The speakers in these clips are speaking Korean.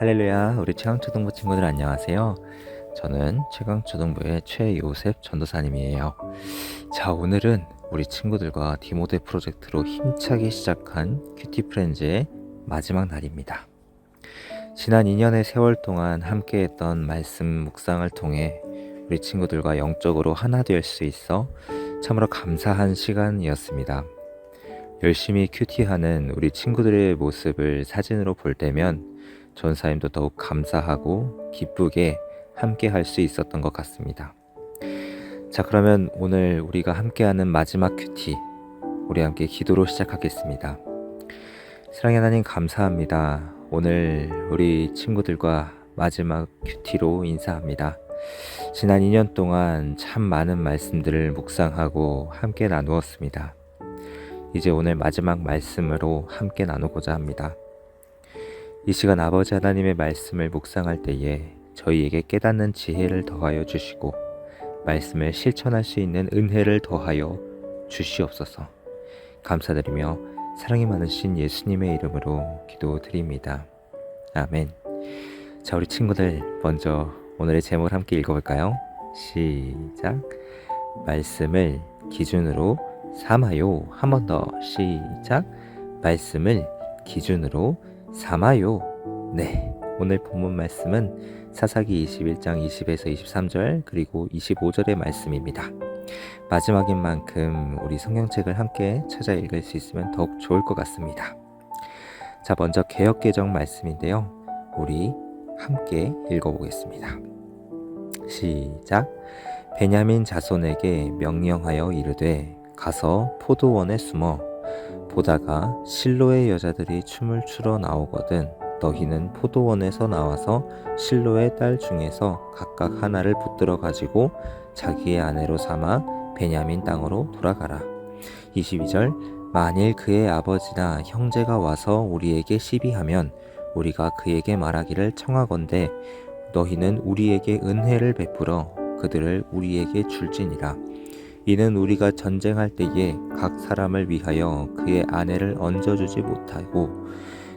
할렐루야, 우리 최강초등부 친구들 안녕하세요. 저는 최강초등부의 최요셉 전도사님이에요. 자, 오늘은 우리 친구들과 디모데 프로젝트로 힘차게 시작한 큐티 프렌즈의 마지막 날입니다. 지난 2년의 세월 동안 함께했던 말씀 묵상을 통해 우리 친구들과 영적으로 하나 될 수 있어 참으로 감사한 시간이었습니다. 열심히 큐티하는 우리 친구들의 모습을 사진으로 볼 때면 전사님도 더욱 감사하고 기쁘게 함께 할 수 있었던 것 같습니다. 자, 그러면 오늘 우리가 함께하는 마지막 큐티, 우리 함께 기도로 시작하겠습니다. 사랑의 하나님 감사합니다. 오늘 우리 친구들과 마지막 큐티로 인사합니다. 지난 2년 동안 참 많은 말씀들을 묵상하고 함께 나누었습니다. 이제 오늘 마지막 말씀으로 함께 나누고자 합니다. 이 시간 아버지 하나님의 말씀을 묵상할 때에 저희에게 깨닫는 지혜를 더하여 주시고 말씀을 실천할 수 있는 은혜를 더하여 주시옵소서. 감사드리며 사랑이 많으신 예수님의 이름으로 기도드립니다. 아멘. 자, 우리 친구들 먼저 오늘의 제목을 함께 읽어볼까요? 시작. 말씀을 기준으로 삼아요. 한 번 더 시작. 말씀을 기준으로 삼아요. 네, 오늘 본문 말씀은 사사기 21장 20에서 23절 그리고 25절의 말씀입니다. 마지막인 만큼 우리 성경책을 함께 찾아 읽을 수 있으면 더욱 좋을 것 같습니다. 자, 먼저 개역개정 말씀인데요, 우리 함께 읽어보겠습니다. 시작. 베냐민 자손에게 명령하여 이르되 가서 포도원에 숨어 보다가 실로의 여자들이 춤을 추러 나오거든 너희는 포도원에서 나와서 실로의 딸 중에서 각각 하나를 붙들어 가지고 자기의 아내로 삼아 베냐민 땅으로 돌아가라. 22절. 만일 그의 아버지나 형제가 와서 우리에게 시비하면 우리가 그에게 말하기를 청하건대 너희는 우리에게 은혜를 베풀어 그들을 우리에게 줄지니라. 이는 우리가 전쟁할 때에 각 사람을 위하여 그의 아내를 얹어주지 못하고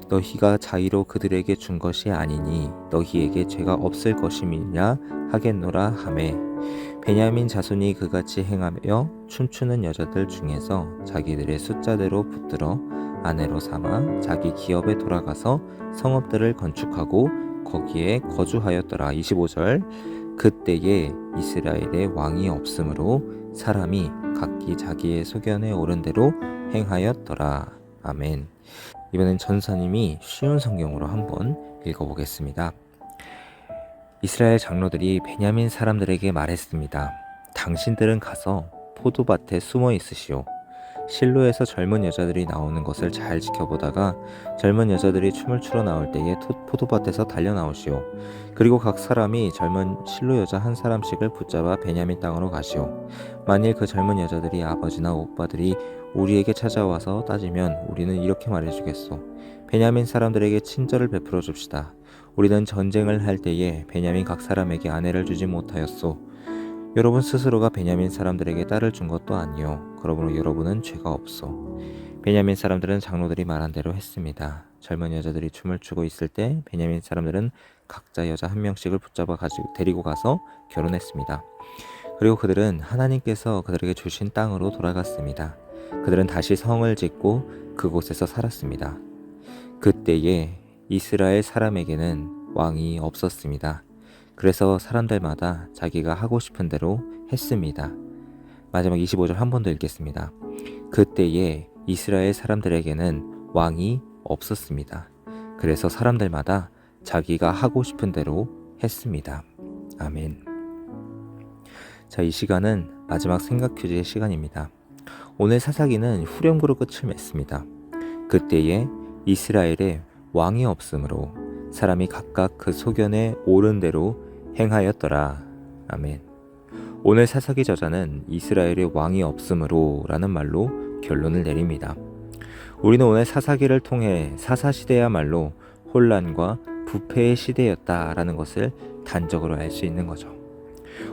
너희가 자의로 그들에게 준 것이 아니니 너희에게 죄가 없을 것임이냐 하겠노라 하매 베냐민 자손이 그같이 행하며 춤추는 여자들 중에서 자기들의 숫자대로 붙들어 아내로 삼아 자기 기업에 돌아가서 성읍들을 건축하고 거기에 거주하였더라. 25절. 그때에 이스라엘에 왕이 없으므로 사람이 각기 자기의 소견에 오른 대로 행하였더라. 아멘. 이번엔 전사님이 쉬운 성경으로 한번 읽어보겠습니다. 이스라엘 장로들이 베냐민 사람들에게 말했습니다. 당신들은 가서 포도밭에 숨어 있으시오. 실로에서 젊은 여자들이 나오는 것을 잘 지켜보다가 젊은 여자들이 춤을 추러 나올 때에 포도밭에서 달려 나오시오. 그리고 각 사람이 젊은 실로 여자 한 사람씩을 붙잡아 베냐민 땅으로 가시오. 만일 그 젊은 여자들이 아버지나 오빠들이 우리에게 찾아와서 따지면 우리는 이렇게 말해주겠소. 베냐민 사람들에게 친절을 베풀어 줍시다. 우리는 전쟁을 할 때에 베냐민 각 사람에게 아내를 주지 못하였소. 여러분 스스로가 베냐민 사람들에게 딸을 준 것도 아니요. 그러므로 여러분은 죄가 없소. 베냐민 사람들은 장로들이 말한 대로 했습니다. 젊은 여자들이 춤을 추고 있을 때 베냐민 사람들은 각자 여자 한 명씩을 붙잡아 가지고 데리고 가서 결혼했습니다. 그리고 그들은 하나님께서 그들에게 주신 땅으로 돌아갔습니다. 그들은 다시 성을 짓고 그곳에서 살았습니다. 그때에 이스라엘 사람에게는 왕이 없었습니다. 그래서 사람들마다 자기가 하고 싶은 대로 했습니다. 마지막 25절 한 번 더 읽겠습니다. 그때에 이스라엘 사람들에게는 왕이 없었습니다. 그래서 사람들마다 자기가 하고 싶은 대로 했습니다. 아멘. 자, 이 시간은 마지막 생각 퀴즈의 시간입니다. 오늘 사사기는 후렴구로 끝을 맺습니다. 그때에 이스라엘에 왕이 없으므로 사람이 각각 그 소견에 옳은 대로 행하였더라. 아멘. 오늘 사사기 저자는 이스라엘에 왕이 없으므로 라는 말로 결론을 내립니다. 우리는 오늘 사사기를 통해 사사시대야말로 혼란과 부패의 시대였다라는 것을 단적으로 알 수 있는 거죠.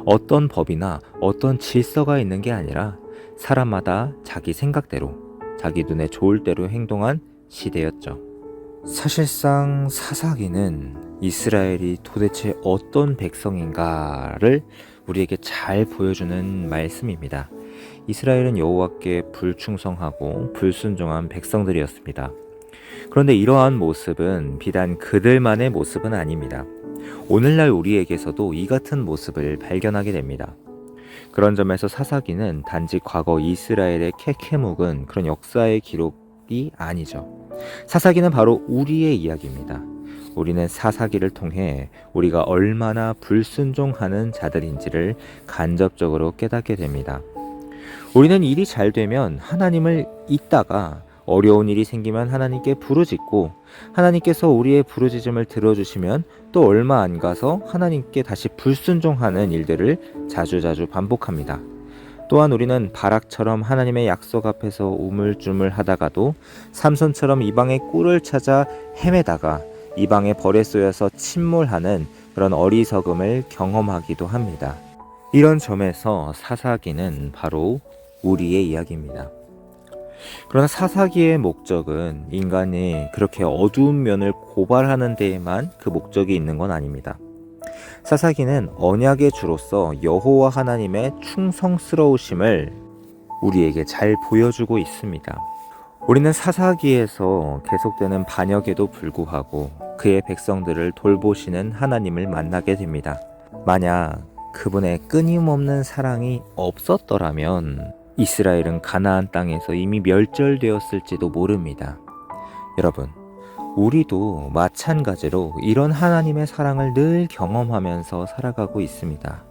어떤 법이나 어떤 질서가 있는 게 아니라 사람마다 자기 생각대로, 자기 눈에 좋을 대로 행동한 시대였죠. 사실상 사사기는 이스라엘이 도대체 어떤 백성인가를 우리에게 잘 보여주는 말씀입니다. 이스라엘은 여호와께 불충성하고 불순종한 백성들이었습니다. 그런데 이러한 모습은 비단 그들만의 모습은 아닙니다. 오늘날 우리에게서도 이 같은 모습을 발견하게 됩니다. 그런 점에서 사사기는 단지 과거 이스라엘의 캐캐 묵은 그런 역사의 기록이 아니죠. 사사기는 바로 우리의 이야기입니다. 우리는 사사기를 통해 우리가 얼마나 불순종하는 자들인지를 간접적으로 깨닫게 됩니다. 우리는 일이 잘 되면 하나님을 잊다가 어려운 일이 생기면 하나님께 부르짖고 하나님께서 우리의 부르짖음을 들어주시면 또 얼마 안 가서 하나님께 다시 불순종하는 일들을 자주자주 반복합니다. 또한 우리는 바락처럼 하나님의 약속 앞에서 우물쭈물 하다가도 삼손처럼 이방의 꿀을 찾아 헤매다가 이방의 벌에 쏘여서 침몰하는 그런 어리석음을 경험하기도 합니다. 이런 점에서 사사기는 바로 우리의 이야기입니다. 그러나 사사기의 목적은 인간이 그렇게 어두운 면을 고발하는 데에만 그 목적이 있는 건 아닙니다. 사사기는 언약의 주로서 여호와 하나님의 충성스러우심을 우리에게 잘 보여주고 있습니다. 우리는 사사기에서 계속되는 반역에도 불구하고 그의 백성들을 돌보시는 하나님을 만나게 됩니다. 만약 그분의 끊임없는 사랑이 없었더라면 이스라엘은 가나안 땅에서 이미 멸절되었을지도 모릅니다. 여러분, 우리도 마찬가지로 이런 하나님의 사랑을 늘 경험하면서 살아가고 있습니다.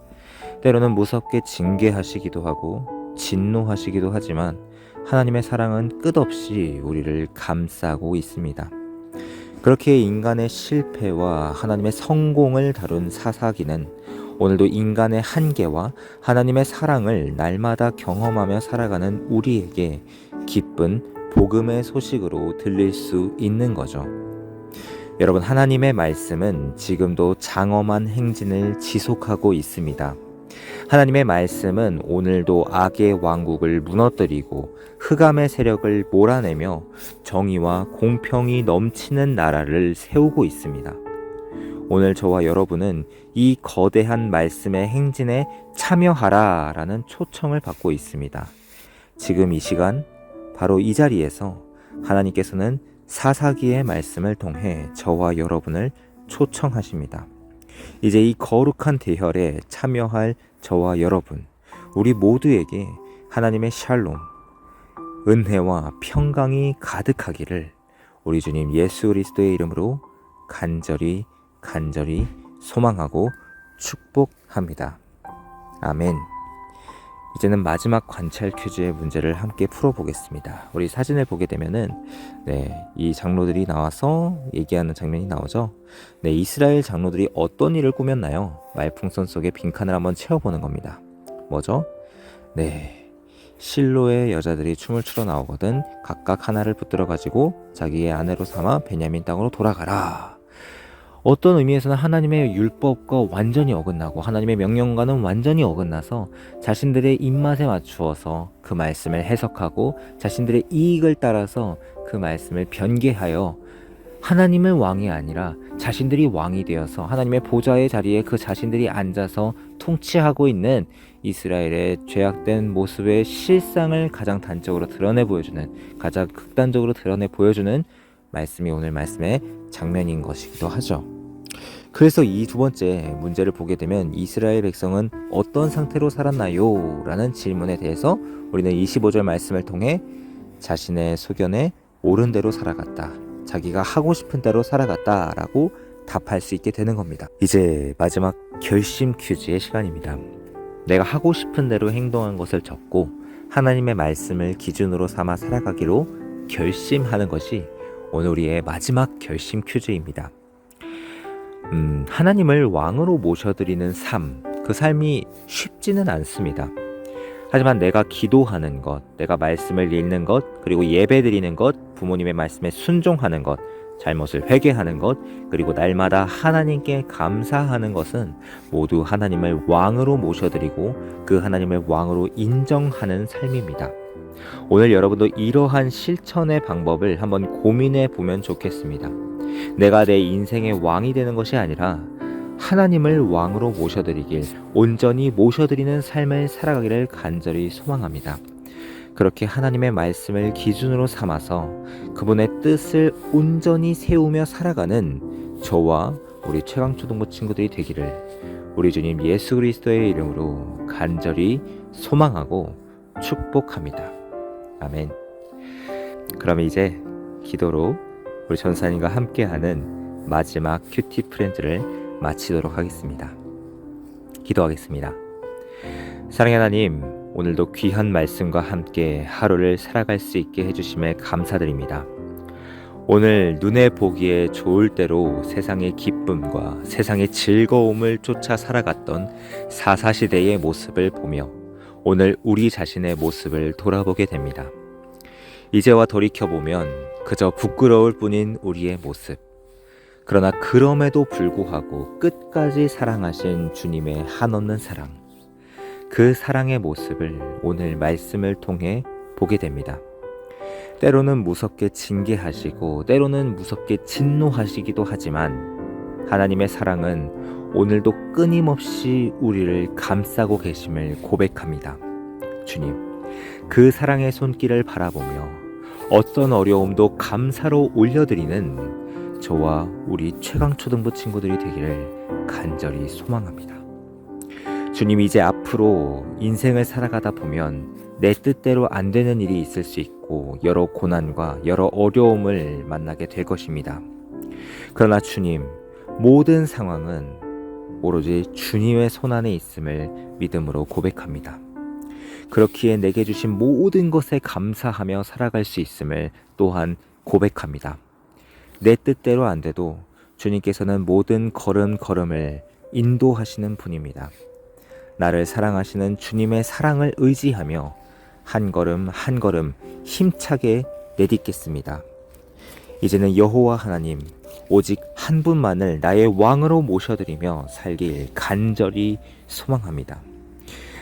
때로는 무섭게 징계하시기도 하고 진노하시기도 하지만 하나님의 사랑은 끝없이 우리를 감싸고 있습니다. 그렇게 인간의 실패와 하나님의 성공을 다룬 사사기는 오늘도 인간의 한계와 하나님의 사랑을 날마다 경험하며 살아가는 우리에게 기쁜 복음의 소식으로 들릴 수 있는 거죠. 여러분, 하나님의 말씀은 지금도 장엄한 행진을 지속하고 있습니다. 하나님의 말씀은 오늘도 악의 왕국을 무너뜨리고 흑암의 세력을 몰아내며 정의와 공평이 넘치는 나라를 세우고 있습니다. 오늘 저와 여러분은 이 거대한 말씀의 행진에 참여하라라는 초청을 받고 있습니다. 지금 이 시간 바로 이 자리에서 하나님께서는 사사기의 말씀을 통해 저와 여러분을 초청하십니다. 이제 이 거룩한 대열에 참여할 저와 여러분, 우리 모두에게 하나님의 샬롬, 은혜와 평강이 가득하기를 우리 주님 예수 그리스도의 이름으로 간절히 소망하고 축복합니다. 아멘. 이제는 마지막 관찰 퀴즈의 문제를 함께 풀어보겠습니다. 우리 사진을 보게 되면은 이 장로들이 나와서 얘기하는 장면이 나오죠. 이스라엘 장로들이 어떤 일을 꾸몄나요? 말풍선 속에 빈칸을 한번 채워보는 겁니다. 뭐죠? 실로의 여자들이 춤을 추러 나오거든 각각 하나를 붙들어 가지고 자기의 아내로 삼아 베냐민 땅으로 돌아가라. 어떤 의미에서는 하나님의 율법과 완전히 어긋나고 하나님의 명령과는 완전히 어긋나서 자신들의 입맛에 맞추어서 그 말씀을 해석하고 자신들의 이익을 따라서 그 말씀을 변개하여 하나님은 왕이 아니라 자신들이 왕이 되어서 하나님의 보좌의 자리에 그 자신들이 앉아서 통치하고 있는 이스라엘의 죄악된 모습의 실상을 가장 단적으로 드러내 보여주는, 가장 극단적으로 드러내 보여주는 말씀이 오늘 말씀의 장면인 것이기도 하죠. 그래서 이 두 번째 문제를 보게 되면 이스라엘 백성은 어떤 상태로 살았나요? 라는 질문에 대해서 우리는 25절 말씀을 통해 자신의 소견에 옳은 대로 살아갔다, 자기가 하고 싶은 대로 살아갔다 라고 답할 수 있게 되는 겁니다. 이제 마지막 결심 퀴즈의 시간입니다. 내가 하고 싶은 대로 행동한 것을 적고 하나님의 말씀을 기준으로 삼아 살아가기로 결심하는 것이 오늘 우리의 마지막 결심 퀴즈입니다. 하나님을 왕으로 모셔드리는 삶, 그 삶이 쉽지는 않습니다. 하지만 내가 기도하는 것, 내가 말씀을 읽는 것, 그리고 예배드리는 것, 부모님의 말씀에 순종하는 것, 잘못을 회개하는 것, 그리고 날마다 하나님께 감사하는 것은 모두 하나님을 왕으로 모셔드리고 그 하나님을 왕으로 인정하는 삶입니다. 오늘 여러분도 이러한 실천의 방법을 한번 고민해 보면 좋겠습니다. 내가 내 인생의 왕이 되는 것이 아니라 하나님을 왕으로 모셔드리길, 온전히 모셔드리는 삶을 살아가기를 간절히 소망합니다. 그렇게 하나님의 말씀을 기준으로 삼아서 그분의 뜻을 온전히 세우며 살아가는 저와 우리 최강초등부 친구들이 되기를 우리 주님 예수 그리스도의 이름으로 간절히 소망하고 축복합니다. 아멘. 그럼 이제 기도로 우리 전사님과 함께하는 마지막 큐티 프렌즈를 마치도록 하겠습니다. 기도하겠습니다. 사랑의 하나님, 오늘도 귀한 말씀과 함께 하루를 살아갈 수 있게 해주심에 감사드립니다. 오늘 눈에 보기에 좋을 대로 세상의 기쁨과 세상의 즐거움을 쫓아 살아갔던 사사시대의 모습을 보며 오늘 우리 자신의 모습을 돌아보게 됩니다. 이제와 돌이켜보면 그저 부끄러울 뿐인 우리의 모습. 그러나 그럼에도 불구하고 끝까지 사랑하신 주님의 한없는 사랑. 그 사랑의 모습을 오늘 말씀을 통해 보게 됩니다. 때로는 무섭게 징계하시고 때로는 무섭게 진노하시기도 하지만 하나님의 사랑은 오늘도 끊임없이 우리를 감싸고 계심을 고백합니다. 주님, 그 사랑의 손길을 바라보며 어떤 어려움도 감사로 올려드리는 저와 우리 최강초등부 친구들이 되기를 간절히 소망합니다. 주님, 이제 앞으로 인생을 살아가다 보면 내 뜻대로 안 되는 일이 있을 수 있고 여러 고난과 여러 어려움을 만나게 될 것입니다. 그러나 주님, 모든 상황은 오로지 주님의 손안에 있음을 믿음으로 고백합니다. 그렇기에 내게 주신 모든 것에 감사하며 살아갈 수 있음을 또한 고백합니다. 내 뜻대로 안 돼도 주님께서는 모든 걸음걸음을 인도하시는 분입니다. 나를 사랑하시는 주님의 사랑을 의지하며 한 걸음 한 걸음 힘차게 내딛겠습니다. 이제는 여호와 하나님, 오직 한 분만을 나의 왕으로 모셔드리며 살길 간절히 소망합니다.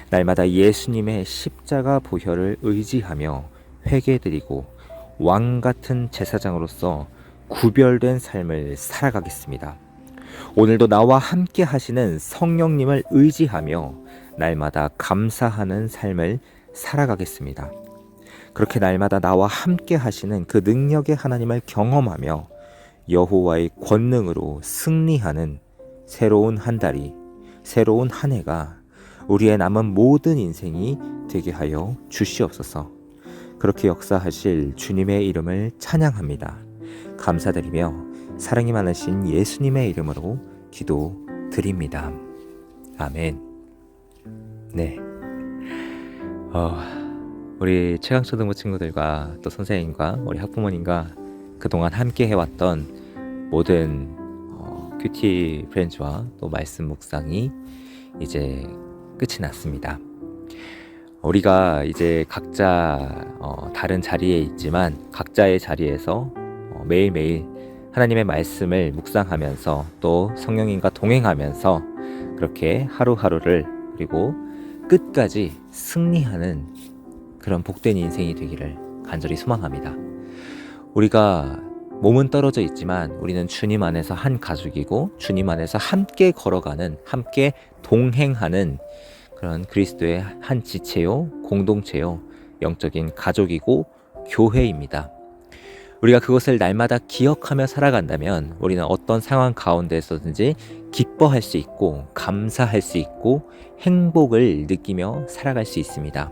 날마다 예수님의 십자가 보혈을 의지하며 회개드리고 왕같은 제사장으로서 구별된 삶을 살아가겠습니다. 오늘도 나와 함께 하시는 성령님을 의지하며 날마다 감사하는 삶을 살아가겠습니다. 그렇게 날마다 나와 함께 하시는 그 능력의 하나님을 경험하며 여호와의 권능으로 승리하는 새로운 한 달이, 새로운 한 해가 우리의 남은 모든 인생이 되게 하여 주시옵소서. 그렇게 역사하실 주님의 이름을 찬양합니다. 감사드리며 사랑이 많으신 예수님의 이름으로 기도드립니다. 아멘. 네. 우리 최강초등부 친구들과 또 선생님과 우리 학부모님과 그동안 함께 해왔던 모든 큐티 프렌즈와 또 말씀 묵상이 이제 끝이 났습니다. 우리가 이제 각자 다른 자리에 있지만 각자의 자리에서 매일매일 하나님의 말씀을 묵상하면서 또 성령님과 동행하면서 그렇게 하루하루를 그리고 끝까지 승리하는 그런 복된 인생이 되기를 간절히 소망합니다. 우리가 몸은 떨어져 있지만 우리는 주님 안에서 한 가족이고 주님 안에서 함께 걸어가는, 함께 동행하는 그런 그리스도의 한 지체요, 공동체요, 영적인 가족이고 교회입니다. 우리가 그것을 날마다 기억하며 살아간다면 우리는 어떤 상황 가운데서든지 기뻐할 수 있고 감사할 수 있고 행복을 느끼며 살아갈 수 있습니다.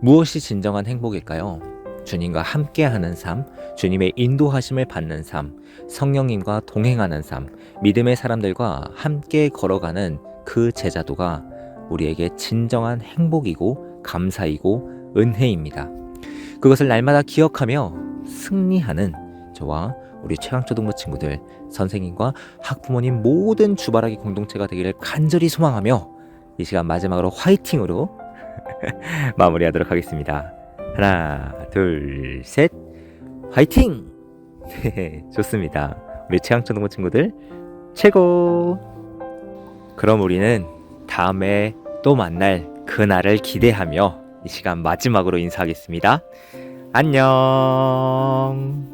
무엇이 진정한 행복일까요? 주님과 함께하는 삶, 주님의 인도하심을 받는 삶, 성령님과 동행하는 삶, 믿음의 사람들과 함께 걸어가는 그 제자도가 우리에게 진정한 행복이고 감사이고 은혜입니다. 그것을 날마다 기억하며 승리하는 저와 우리 최강초등부 친구들, 선생님과 학부모님 모든 주바라기 공동체가 되기를 간절히 소망하며 이 시간 마지막으로 화이팅으로 마무리하도록 하겠습니다. 하나, 둘, 셋, 화이팅! 좋습니다. 우리 최강초등부 친구들 최고! 그럼 우리는 다음에 또 만날 그날을 기대하며 이 시간 마지막으로 인사하겠습니다. 안녕.